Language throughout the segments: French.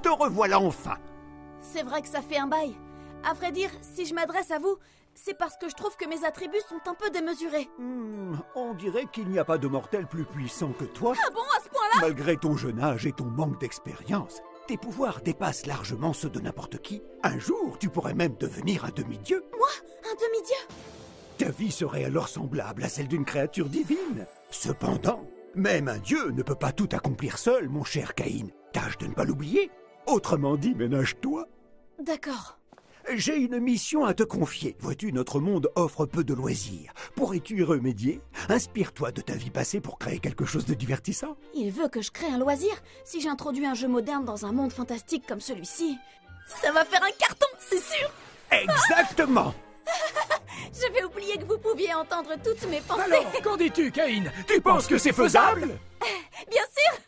Te revoilà enfin. C'est vrai que ça fait un bail. À vrai dire, si je m'adresse à vous, c'est parce que je trouve que mes attributs sont un peu démesurés. On dirait qu'il n'y a pas de mortel plus puissant que toi. Ah bon, à ce point-là? Malgré ton jeune âge et ton manque d'expérience, tes pouvoirs dépassent largement ceux de n'importe qui. Un jour, tu pourrais même devenir un demi-dieu. Moi? Un demi-dieu? Ta vie serait alors semblable à celle d'une créature divine. Cependant, même un dieu ne peut pas tout accomplir seul, mon cher Caïn. Tâche de ne pas l'oublier. Autrement dit, ménage-toi. D'accord. J'ai une mission à te confier. Vois-tu, notre monde offre peu de loisirs. Pourrais-tu y remédier? Inspire-toi de ta vie passée pour créer quelque chose de divertissant. Il veut que je crée un loisir. Si j'introduis un jeu moderne dans un monde fantastique comme celui-ci, ça va faire un carton, c'est sûr. Exactement. J'avais oublié que vous pouviez entendre toutes mes pensées. Alors, qu'en dis-tu, Caïn? Tu penses que c'est faisable? Bien sûr.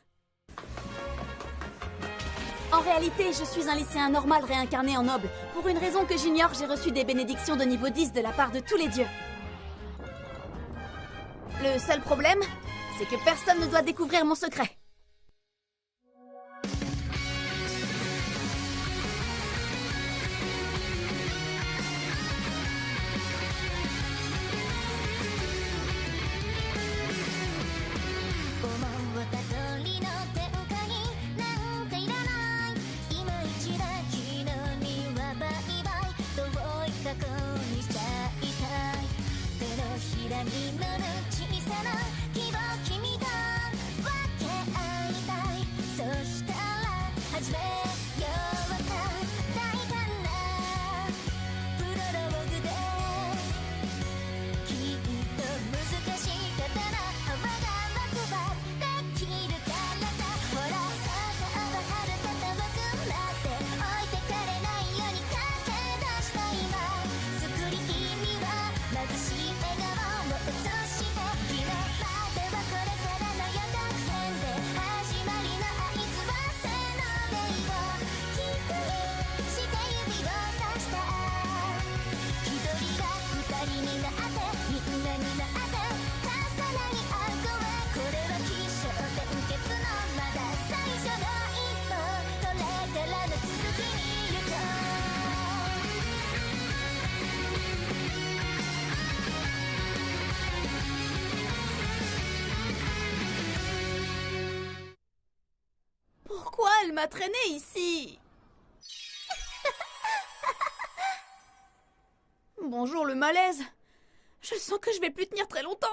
En réalité, je suis un lycéen normal réincarné en noble. Pour une raison que j'ignore, j'ai reçu des bénédictions de niveau 10 de la part de tous les dieux. Le seul problème, c'est que personne ne doit découvrir mon secret. Pourquoi elle m'a traîné ici? Bonjour le malaise. Je sens que je vais plus tenir très longtemps.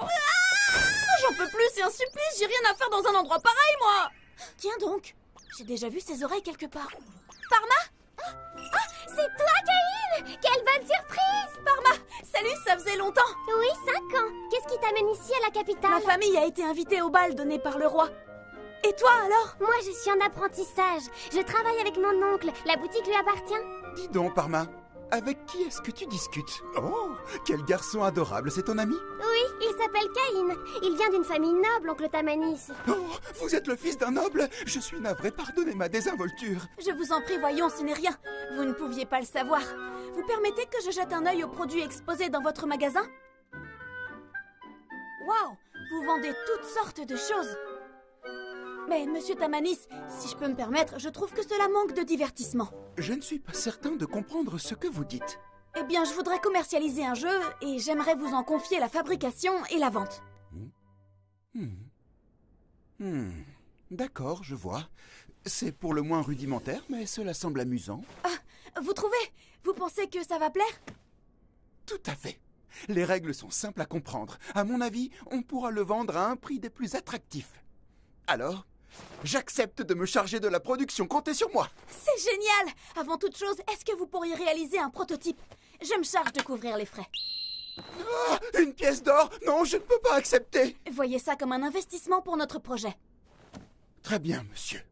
J'en peux plus, c'est un supplice, j'ai rien à faire dans un endroit pareil, moi. Tiens donc, j'ai déjà vu ses oreilles quelque part. Parma? C'est toi, Caïn! Quelle bonne surprise! Parma, salut, ça faisait longtemps. Oui, 5 ans. Qu'est-ce qui t'amène ici à la capitale? Ma famille a été invitée au bal donné par le roi. Et toi, alors? Moi, je suis en apprentissage. Je travaille avec mon oncle. La boutique lui appartient. Dis donc, Parma, avec qui est-ce que tu discutes? Oh, quel garçon adorable, c'est ton ami? Oui, il s'appelle Caïn. Il vient d'une famille noble, oncle Tamanis. Oh, vous êtes le fils d'un noble? Je suis navré, pardonnez ma désinvolture. Je vous en prie, voyons, ce n'est rien. Vous ne pouviez pas le savoir. Vous permettez que je jette un œil aux produits exposés dans votre magasin? Waouh, vous vendez toutes sortes de choses. Mais, monsieur Tamanis, si je peux me permettre, je trouve que cela manque de divertissement. Je ne suis pas certain de comprendre ce que vous dites. Eh bien, je voudrais commercialiser un jeu et j'aimerais vous en confier la fabrication et la vente. D'accord, je vois. C'est pour le moins rudimentaire, mais cela semble amusant. Ah, vous trouvez? Vous pensez que ça va plaire? Tout à fait. Les règles sont simples à comprendre. À mon avis, on pourra le vendre à un prix des plus attractifs. Alors, j'accepte de me charger de la production. Comptez sur moi. C'est génial! Avant toute chose, est-ce que vous pourriez réaliser un prototype? Je me charge de couvrir les frais. Ah, une pièce d'or? Non, je ne peux pas accepter. Voyez ça comme un investissement pour notre projet. Très bien, monsieur.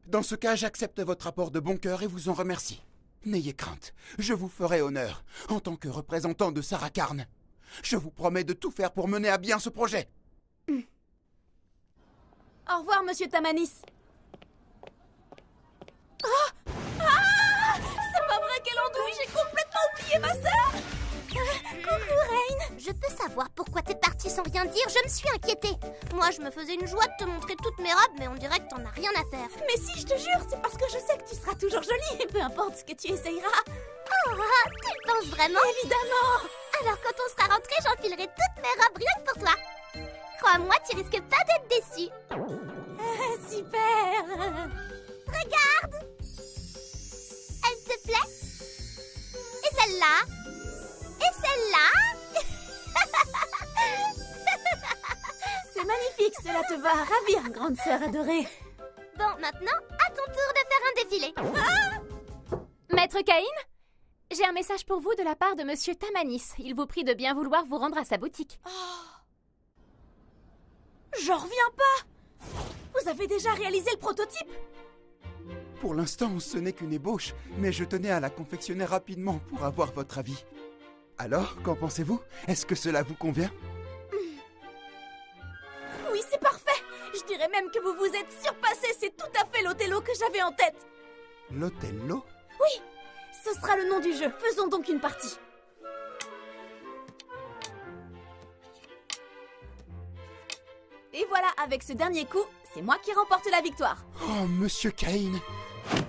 Dans ce cas, j'accepte votre apport de bon cœur et vous en remercie. N'ayez crainte, je vous ferai honneur, en tant que représentant de Sarakarn. Je vous promets de tout faire pour mener à bien ce projet. Au revoir, monsieur Tamanis. Ah! Ah! C'est pas vrai, quelle andouille! J'ai complètement oublié ma sœur! Coucou, Reine! Je peux savoir pourquoi t'es partie sans rien dire? Je me suis inquiétée. Moi, je me faisais une joie de te montrer toutes mes robes, mais on dirait que t'en as rien à faire. Mais si, je te jure, c'est parce que je sais que tu seras toujours jolie, peu importe ce que tu essayeras. Oh, tu le penses vraiment? Évidemment. Alors quand on sera rentré, j'enfilerai toutes mes robes rien que pour toi. Crois-moi, tu risques pas d'être déçu. Super. Regarde! Elle te plaît? Et celle-là? Et celle-là? C'est magnifique, cela te va ravir, grande sœur adorée. Bon, maintenant, à ton tour de faire un défilé. Maître Caïn, j'ai un message pour vous de la part de Monsieur Tamanis. Il vous prie de bien vouloir vous rendre à sa boutique. J'en reviens pas. Vous avez déjà réalisé le prototype? Pour l'instant, ce n'est qu'une ébauche, mais je tenais à la confectionner rapidement pour avoir votre avis. Alors, qu'en pensez-vous? Est-ce que cela vous convient? Oui, c'est parfait. Je dirais même que vous vous êtes surpassé. C'est tout à fait l'Othello que j'avais en tête. L'Othello? Oui, ce sera le nom du jeu. Faisons donc une partie. Et voilà, avec ce dernier coup, c'est moi qui remporte la victoire. Oh, Monsieur Caïn!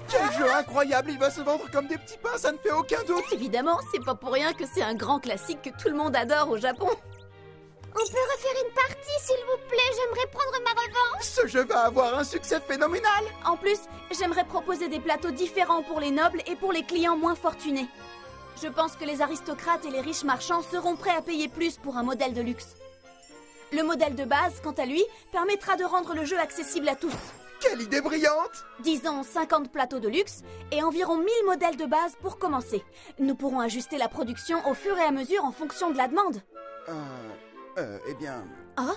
Quel jeu incroyable! Il va se vendre comme des petits pains, ça ne fait aucun doute! Évidemment, c'est pas pour rien que c'est un grand classique que tout le monde adore au Japon. On peut refaire une partie, s'il vous plaît. J'aimerais prendre ma revanche. Ce jeu va avoir un succès phénoménal! En plus, j'aimerais proposer des plateaux différents pour les nobles et pour les clients moins fortunés. Je pense que les aristocrates et les riches marchands seront prêts à payer plus pour un modèle de luxe. Le modèle de base, quant à lui, permettra de rendre le jeu accessible à tous. Quelle idée brillante! Disons 50 plateaux de luxe et environ 1000 modèles de base pour commencer. Nous pourrons ajuster la production au fur et à mesure en fonction de la demande. Eh bien... Ah?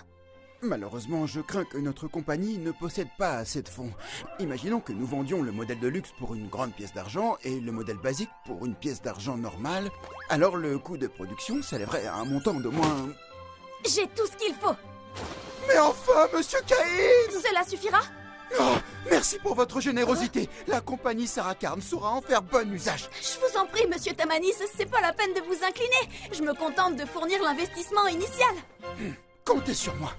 Malheureusement, je crains que notre compagnie ne possède pas assez de fonds. Imaginons que nous vendions le modèle de luxe pour une grande pièce d'argent et le modèle basique pour une pièce d'argent normale. Alors le coût de production s'élèverait à un montant d'au moins... J'ai tout ce qu'il faut. Mais enfin, Monsieur Caïn! Cela suffira? Oh, merci pour votre générosité. La compagnie Sarah Karn saura en faire bon usage. Je vous en prie, monsieur Tamanis, c'est pas la peine de vous incliner. Je me contente de fournir l'investissement initial. Comptez sur moi.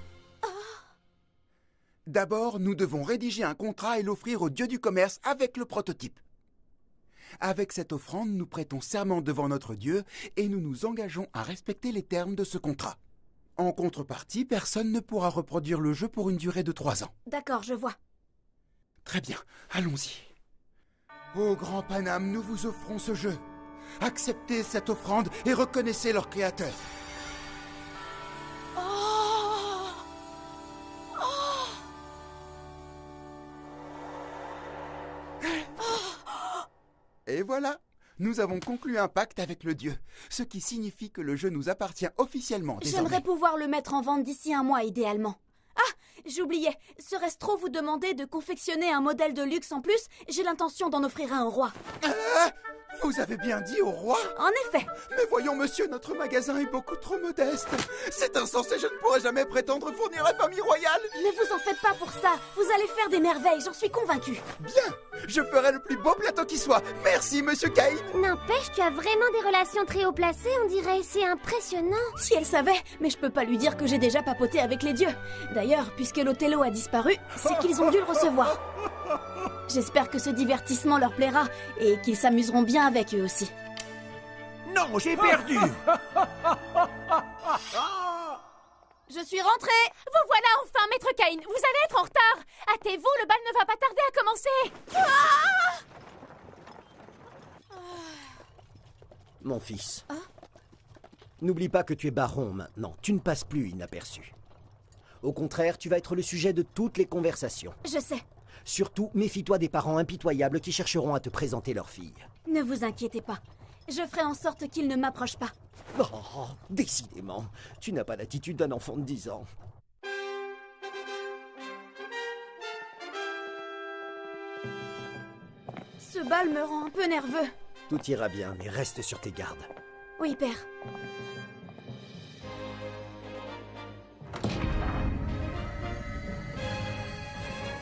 D'abord, nous devons rédiger un contrat et l'offrir au dieu du commerce avec le prototype. Avec cette offrande, nous prêtons serment devant notre dieu et nous nous engageons à respecter les termes de ce contrat. En contrepartie, personne ne pourra reproduire le jeu pour une durée de 3 ans. D'accord, je vois. Très bien, allons-y. Ô Grand Paname, nous vous offrons ce jeu. Acceptez cette offrande et reconnaissez leur créateur. Et voilà, nous avons conclu un pacte avec le dieu, ce qui signifie que le jeu nous appartient officiellement désormais. J'aimerais pouvoir le mettre en vente d'ici 1 mois, idéalement. Ah, j'oubliais, serait-ce trop vous demander de confectionner un modèle de luxe en plus? J'ai l'intention d'en offrir un au roi. Vous avez bien dit au roi? En effet. Mais voyons, monsieur, notre magasin est beaucoup trop modeste. C'est insensé, je ne pourrai jamais prétendre fournir la famille royale. Ne vous en faites pas pour ça. Vous allez faire des merveilles, j'en suis convaincue. Bien, je ferai le plus beau plateau qui soit. Merci, monsieur Caïn. N'empêche, tu as vraiment des relations très haut placées, on dirait. C'est impressionnant. Si elle savait, mais je peux pas lui dire que j'ai déjà papoté avec les dieux. D'ailleurs, puisque l'Othello a disparu, c'est qu'ils ont dû le recevoir. J'espère que ce divertissement leur plaira et qu'ils s'amuseront bien avec eux aussi. Non, j'ai perdu. Je suis rentrée. Vous voilà enfin, Maître Caïn. Vous allez être en retard. Hâtez-vous, le bal ne va pas tarder à commencer. Mon fils. N'oublie pas que tu es baron maintenant. Tu ne passes plus inaperçu. Au contraire, tu vas être le sujet de toutes les conversations. Je sais. Surtout, méfie-toi des parents impitoyables qui chercheront à te présenter leur fille. Ne vous inquiétez pas. Je ferai en sorte qu'ils ne m'approchent pas. Oh, décidément, tu n'as pas l'attitude d'un enfant de 10 ans. Ce bal me rend un peu nerveux. Tout ira bien, mais reste sur tes gardes. Oui, père.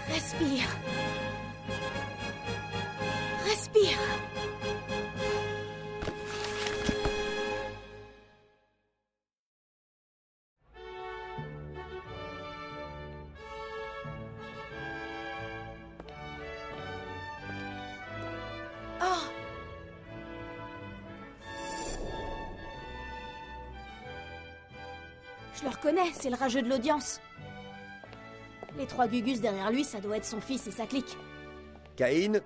Respire. Respire. Je le reconnais, c'est le rageux de l'audience. Les 3 gugus derrière lui, ça doit être son fils et sa clique. Caïn,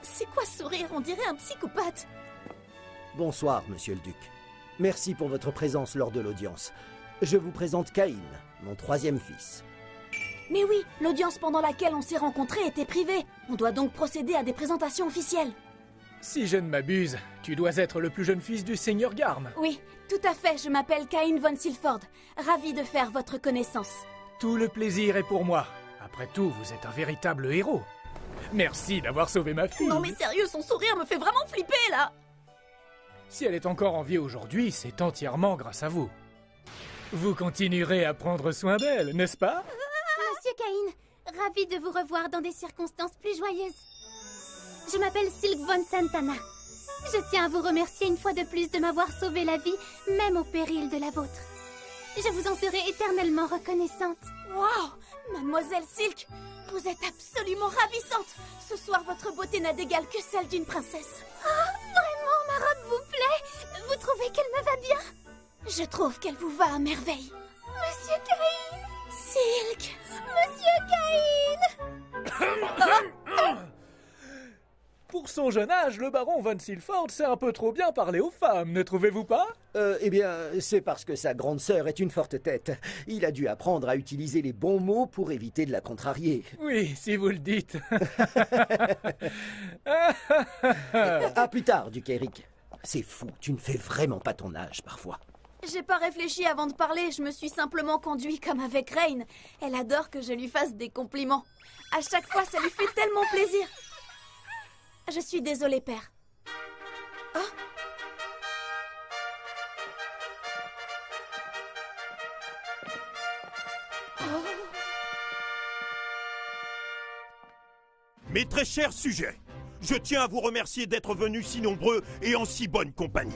C'est quoi ce sourire? On dirait un psychopathe. bonsoir, monsieur le duc. Merci pour votre présence lors de l'audience. Je vous présente Caïn, mon 3e fils. Mais oui, l'audience pendant laquelle on s'est rencontrés était privée. On doit donc procéder à des présentations officielles. Si je ne m'abuse, tu dois être le plus jeune fils du seigneur Garm. Oui, tout à fait, je m'appelle Caïn von Silford. Ravi de faire votre connaissance. Tout le plaisir est pour moi. Après tout, vous êtes un véritable héros. Merci d'avoir sauvé ma fille. Non mais sérieux, son sourire me fait vraiment flipper là. Si elle est encore en vie aujourd'hui, c'est entièrement grâce à vous. Vous continuerez à prendre soin d'elle, n'est-ce pas? Monsieur Caïn, ravi de vous revoir dans des circonstances plus joyeuses. Je m'appelle Silk von Santana. Je tiens à vous remercier une fois de plus de m'avoir sauvé la vie, même au péril de la vôtre. Je vous en serai éternellement reconnaissante. Waouh, mademoiselle Silk, vous êtes absolument ravissante. Ce soir, votre beauté n'a d'égal que celle d'une princesse. Vraiment, ma robe vous plaît? Vous trouvez qu'elle me va bien? Je trouve qu'elle vous va à merveille. Monsieur Caïn! Silk! Monsieur Caïn! Pour son jeune âge, le baron von Silford sait un peu trop bien parler aux femmes, ne trouvez-vous pas? Eh bien, c'est parce que sa grande sœur est une forte tête. Il a dû apprendre à utiliser les bons mots pour éviter de la contrarier. Oui, si vous le dites. À plus tard, duc Eric. C'est fou, tu ne fais vraiment pas ton âge parfois. J'ai pas réfléchi avant de parler, je me suis simplement conduit comme avec Rain. Elle adore que je lui fasse des compliments. À chaque fois, ça lui fait tellement plaisir. Je suis désolée, père. Oh. Mes très chers sujets, je tiens à vous remercier d'être venus si nombreux et en si bonne compagnie.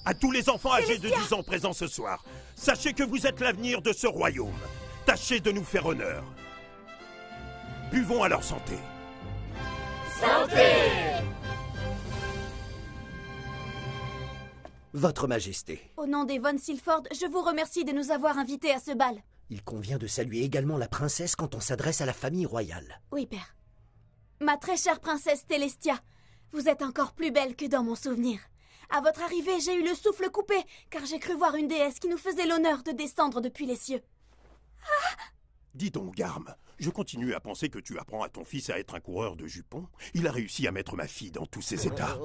À tous les enfants âgés de 10 ans présents ce soir, sachez que vous êtes l'avenir de ce royaume. Tâchez de nous faire honneur. Buvons à leur santé. Votre Majesté, Au nom des von Silford, je vous remercie de nous avoir invités à ce bal. il convient de saluer également la princesse quand on s'adresse à la famille royale. Oui, père. Ma très chère princesse Télestia, vous êtes encore plus belle que dans mon souvenir. À votre arrivée, j'ai eu le souffle coupé, car j'ai cru voir une déesse qui nous faisait l'honneur de descendre depuis les cieux. Dis donc, Garm, je continue à penser que tu apprends à ton fils à être un coureur de jupons. Il a réussi à mettre ma fille dans tous ses états.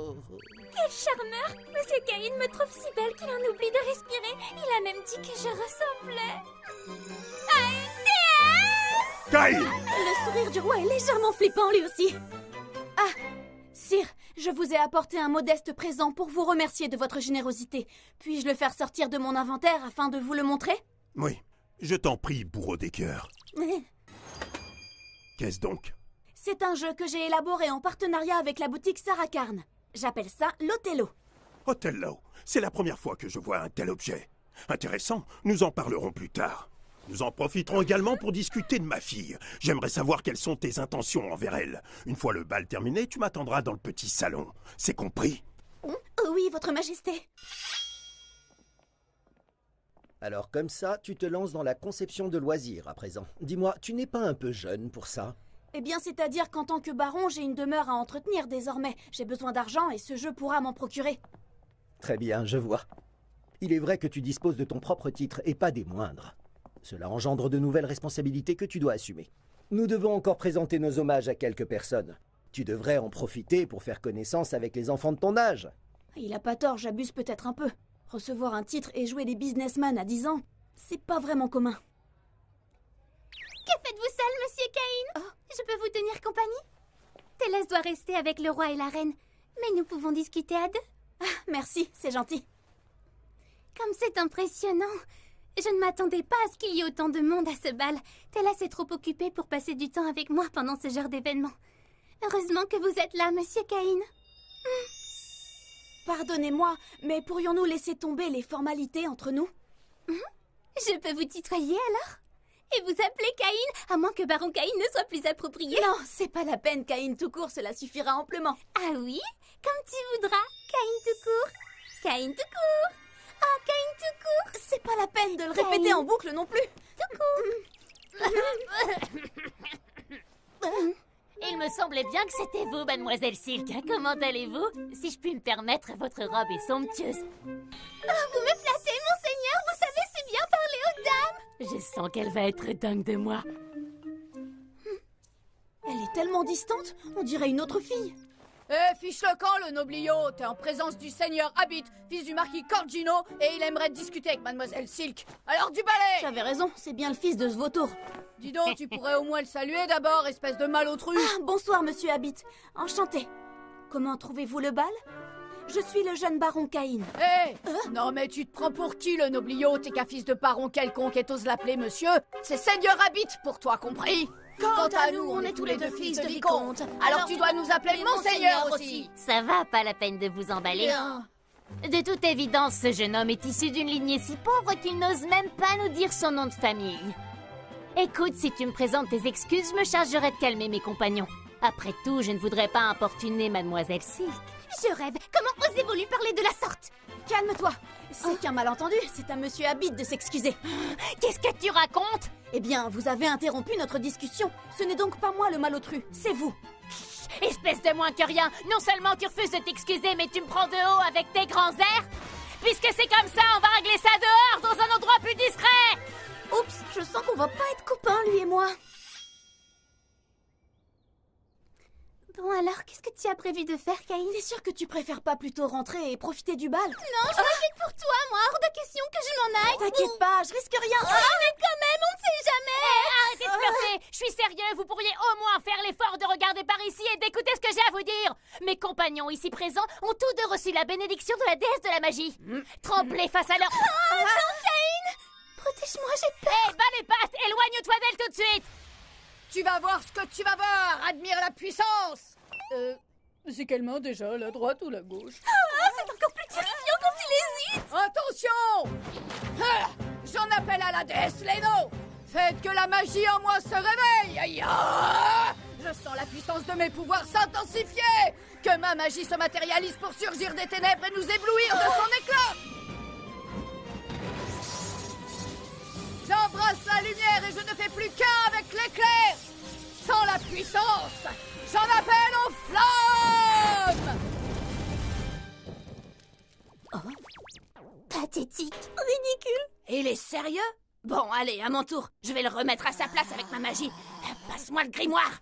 Quel charmeur! Monsieur Caïn me trouve si belle qu'il en oublie de respirer. Il a même dit que je ressemblais à une déesse! Caïn! Le sourire du roi est légèrement flippant, lui aussi. Ah, sire, je vous ai apporté un modeste présent pour vous remercier de votre générosité. Puis-je le faire sortir de mon inventaire afin de vous le montrer? Oui, je t'en prie, bourreau des cœurs. Qu'est-ce donc? C'est un jeu que j'ai élaboré en partenariat avec la boutique Sarah Karn. J'appelle ça l'Othello. Othello, c'est la première fois que je vois un tel objet. Intéressant, nous en parlerons plus tard. Nous en profiterons également pour discuter de ma fille. J'aimerais savoir quelles sont tes intentions envers elle. Une fois le bal terminé, tu m'attendras dans le petit salon. C'est compris? Oh oui, votre majesté. Alors comme ça, tu te lances dans la conception de loisirs à présent. Dis-moi, tu n'es pas un peu jeune pour ça? Eh bien, c'est-à-dire qu'en tant que baron, j'ai une demeure à entretenir désormais. J'ai besoin d'argent et ce jeu pourra m'en procurer. Très bien, je vois. Il est vrai que tu disposes de ton propre titre et pas des moindres. Cela engendre de nouvelles responsabilités que tu dois assumer. Nous devons encore présenter nos hommages à quelques personnes. Tu devrais en profiter pour faire connaissance avec les enfants de ton âge. Il a pas tort, j'abuse peut-être un peu. Recevoir un titre et jouer les businessmen à 10 ans, c'est pas vraiment commun. Que faites-vous seul, monsieur Caïn? Je peux vous tenir compagnie? Télès doit rester avec le roi et la reine, mais nous pouvons discuter à deux. Merci, c'est gentil. Comme c'est impressionnant! Je ne m'attendais pas à ce qu'il y ait autant de monde à ce bal. Télès est trop occupée pour passer du temps avec moi pendant ce genre d'événement. Heureusement que vous êtes là, monsieur Caïn. Pardonnez-moi, mais pourrions-nous laisser tomber les formalités entre nous? Je peux vous tutoyer alors? Et vous appelez Caïn, à moins que Baron Caïn ne soit plus approprié. Non, c'est pas la peine, Caïn tout court, cela suffira amplement. Ah oui? Comme tu voudras. Caïn tout court. Caïn tout court. Oh, Caïn tout court. C'est pas la peine de le Caïn. répéter en boucle non plus. Tout court. Il me semblait bien que c'était vous, mademoiselle Silk. Comment allez-vous? Si je puis me permettre, votre robe est somptueuse. Oh, vous me flattez, monseigneur. Vous savez si bien parler aux dames. Je sens qu'elle va être dingue de moi. Elle est tellement distante, on dirait une autre fille. Fiche le camp, le noblio. T'es en présence du seigneur Habit, fils du marquis Corgino, et il aimerait discuter avec mademoiselle Silk. Alors du balai! J'avais raison, c'est bien le fils de ce vautour. Dis donc, tu pourrais au moins le saluer d'abord, espèce de malotru. Ah, bonsoir, monsieur Habit. Enchanté. Comment trouvez-vous le bal? Je suis le jeune baron Caïn. Non mais tu te prends pour qui, le noblio? T'es qu'un fils de baron quelconque et t'oses l'appeler monsieur? C'est seigneur Habit pour toi, compris? Quant à nous, on est tous les deux fils de vicomte. Alors tu dois nous appeler monseigneur aussi. Ça va, pas la peine de vous emballer. De toute évidence, ce jeune homme est issu d'une lignée si pauvre qu'il n'ose même pas nous dire son nom de famille. Écoute, si tu me présentes tes excuses, je me chargerai de calmer mes compagnons. Après tout, je ne voudrais pas importuner mademoiselle Silk. Je rêve. Comment osez-vous lui parler de la sorte? Calme-toi. C'est qu'un malentendu, c'est à monsieur Habit de s'excuser. Qu'est-ce que tu racontes? Eh bien, vous avez interrompu notre discussion. Ce n'est donc pas moi le malotru, c'est vous. Espèce de moins que rien. Non seulement tu refuses de t'excuser, mais tu me prends de haut avec tes grands airs. Puisque c'est comme ça, on va régler ça dehors, dans un endroit plus discret. Oups, je sens qu'on va pas être copains, lui et moi. Bon alors, qu'est-ce que tu as prévu de faire, Caïn? T'es sûr que tu préfères pas plutôt rentrer et profiter du bal? Non, je m'inquiète pour toi, moi. Hors de question que je m'en aille. T'inquiète pas, je risque rien. Ah, mais quand même, on ne sait jamais. Arrêtez de flirter. Je suis sérieux, vous pourriez au moins faire l'effort de regarder par ici et d'écouter ce que j'ai à vous dire. Mes compagnons ici présents ont tous deux reçu la bénédiction de la déesse de la magie. Tremblez face à leur... Non, Caïn. Protège-moi, j'ai peur. Bas les pattes, éloigne-toi d'elle tout de suite. Tu vas voir ce que tu vas voir. Admire la puissance. C'est quelle main déjà, la droite ou la gauche? C'est encore plus terrifiant quand il hésite. Attention! J'en appelle à la déesse Leno. Faites que la magie en moi se réveille. Aïe, ah! Je sens la puissance de mes pouvoirs s'intensifier. Que ma magie se matérialise pour surgir des ténèbres et nous éblouir de son éclat. J'embrasse la lumière et je ne fais plus qu'un avec l'éclair. Sans la puissance, j'en appelle aux flammes. Pathétique. Ridicule. Il est sérieux? Bon, allez, à mon tour. Je vais le remettre à sa place avec ma magie. Passe-moi le grimoire.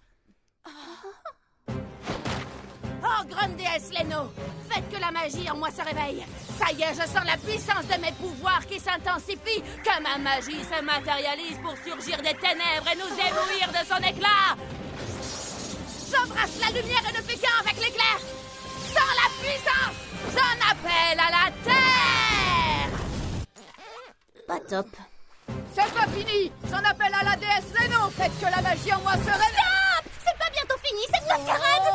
Oh, grande déesse Leno, faites que la magie en moi se réveille. Ça y est, je sens la puissance de mes pouvoirs qui s'intensifie. Que ma magie se matérialise pour surgir des ténèbres et nous éblouir de son éclat. J'embrasse la lumière et ne fais qu'un avec l'éclair. Sans la puissance, j'en appelle à la terre. Pas top. C'est pas fini. J'en appelle à la déesse Leno. Faites que la magie en moi se réveille. Stop! C'est pas bientôt fini, cette mascarade.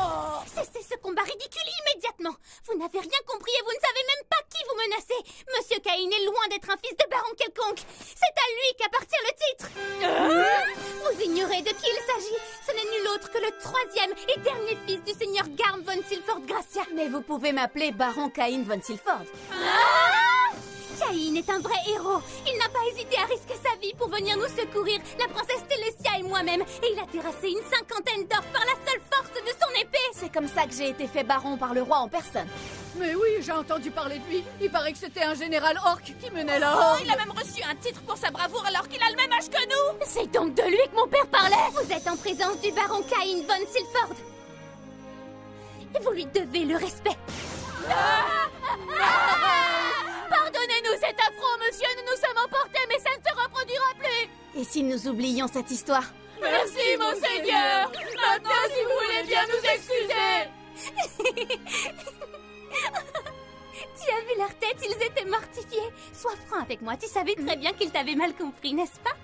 Cessez ce combat ridicule immédiatement. Vous n'avez rien compris et vous ne savez même pas qui vous menacez. Monsieur Caïn est loin d'être un fils de baron quelconque. C'est à lui qu'appartient le titre. Vous ignorez de qui il s'agit. Ce n'est nul autre que le troisième et dernier fils du seigneur Garm von Silford Gracia. Mais vous pouvez m'appeler baron Caïn von Silford. Caïn est un vrai héros. Il n'a pas hésité à risquer sa vie pour venir nous secourir, la princesse Télésia et moi-même. Et il a terrassé une 50aine d'orques par la seule force de son épée. C'est comme ça que j'ai été fait baron par le roi en personne. Mais oui, j'ai entendu parler de lui. Il paraît que c'était un général orc qui menait la horde. Il a même reçu un titre pour sa bravoure alors qu'il a le même âge que nous. C'est donc de lui que mon père parlait. Vous êtes en présence du baron Caïn von Silford. Et vous lui devez le respect. Pardonnez-nous cet affront, monsieur, nous nous sommes emportés, mais ça ne se reproduira plus. Et si nous oublions cette histoire? Merci, monseigneur. Maintenant, si vous voulez bien nous excuser. Tu as vu leur tête, ils étaient mortifiés. Sois franc avec moi, tu savais très bien qu'ils t'avaient mal compris, n'est-ce pas?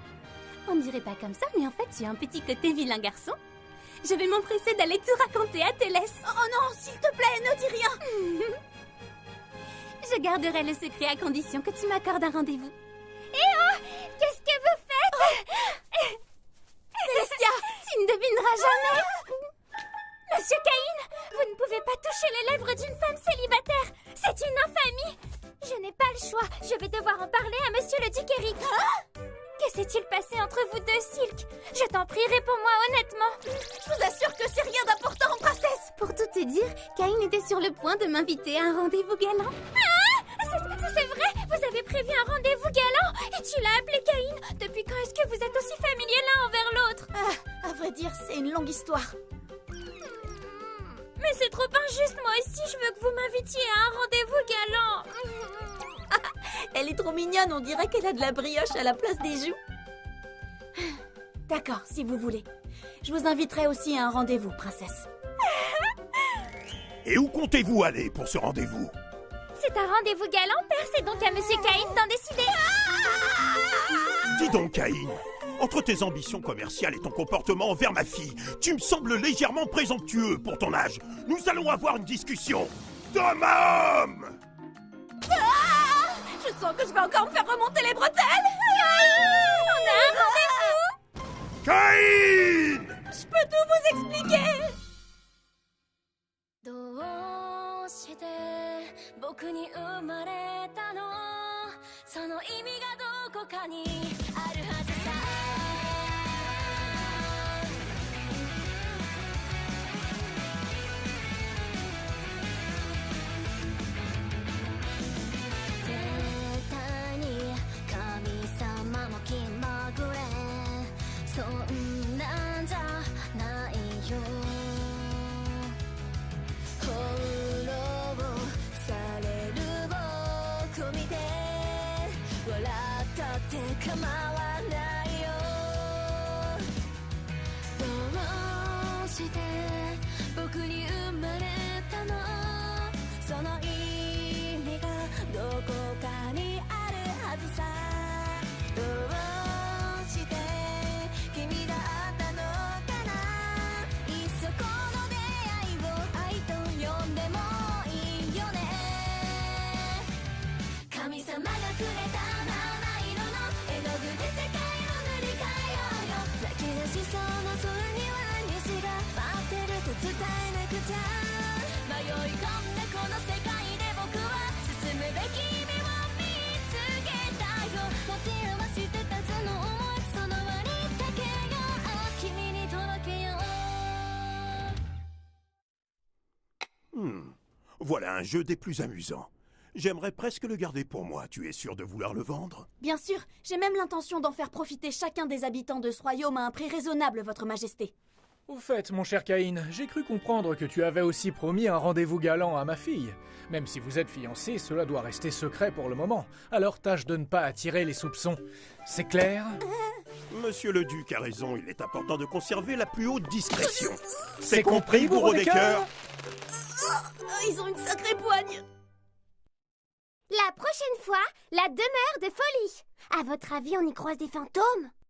On ne dirait pas comme ça, mais en fait, tu as un petit côté vilain garçon. Je vais m'empresser d'aller tout raconter à Télès. Oh non, s'il te plaît, ne dis rien. Je garderai le secret à condition que tu m'accordes un rendez-vous. Eh oh! Qu'est-ce que vous faites? ne devinera jamais. Monsieur Caïn, vous ne pouvez pas toucher les lèvres d'une femme célibataire. C'est une infamie. Je n'ai pas le choix. Je vais devoir en parler à Monsieur le Duc Eric. Que s'est-il passé entre vous deux, Silk? Je t'en prie, réponds-moi honnêtement. Je vous assure que c'est rien d'important, princesse. Pour tout te dire, Caïn était sur le point de m'inviter à un rendez-vous galant. C'est vrai, vous avez prévu un rendez-vous galant et tu l'as appelé Caïn. Depuis quand est-ce que vous êtes aussi familiers l'un envers l'autre? À vrai dire, c'est une longue histoire. Mais c'est trop injuste, moi aussi je veux que vous m'invitiez à un rendez-vous galant. Elle est trop mignonne, on dirait qu'elle a de la brioche à la place des joues. D'accord, si vous voulez. Je vous inviterai aussi à un rendez-vous, princesse. Et où comptez-vous aller pour ce rendez-vous? C'est un rendez-vous galant, père, c'est donc à Monsieur Caïn d'en décider. Dis donc, Caïn, entre tes ambitions commerciales et ton comportement envers ma fille, tu me sembles légèrement présomptueux pour ton âge. Nous allons avoir une discussion d'homme à homme. Je sens que je vais encore me faire remonter les bretelles. On a un rendez-vous. Caïn! Je peux tout vous expliquer. どうして僕に生まれたのその意味がどこかにあるはずさ絶対に神様も気まぐれそんなんじゃないよ翻弄される僕を見て笑ったって構わないよどうして僕に生まれたのその意味がどこかにあるはずさどうして君だったのかないっそこの出会いを愛と呼んでもいいよね神様がくれた七色の絵の具で世界を塗り替えようよ泣き出しそうな空には虹が待ってると伝えなくちゃ迷い込んだこの世界で僕は進むべき夢を見つけたよもちろん知ってたその想いその輪にかけよう君に届けよう Voilà un jeu des plus amusants. J'aimerais presque le garder pour moi. Tu es sûr de vouloir le vendre? Bien sûr, j'ai même l'intention d'en faire profiter chacun des habitants de ce royaume à un prix raisonnable, votre majesté. Au fait, mon cher Caïn, j'ai cru comprendre que tu avais aussi promis un rendez-vous galant à ma fille. Même si vous êtes fiancés, cela doit rester secret pour le moment. Alors tâche de ne pas attirer les soupçons. C'est clair? Monsieur le duc a raison, il est important de conserver la plus haute discrétion. C'est compris, bourreau des cœurs? Ils ont une sacrée poigne. La prochaine fois, la demeure de folie. À votre avis, on y croise des fantômes?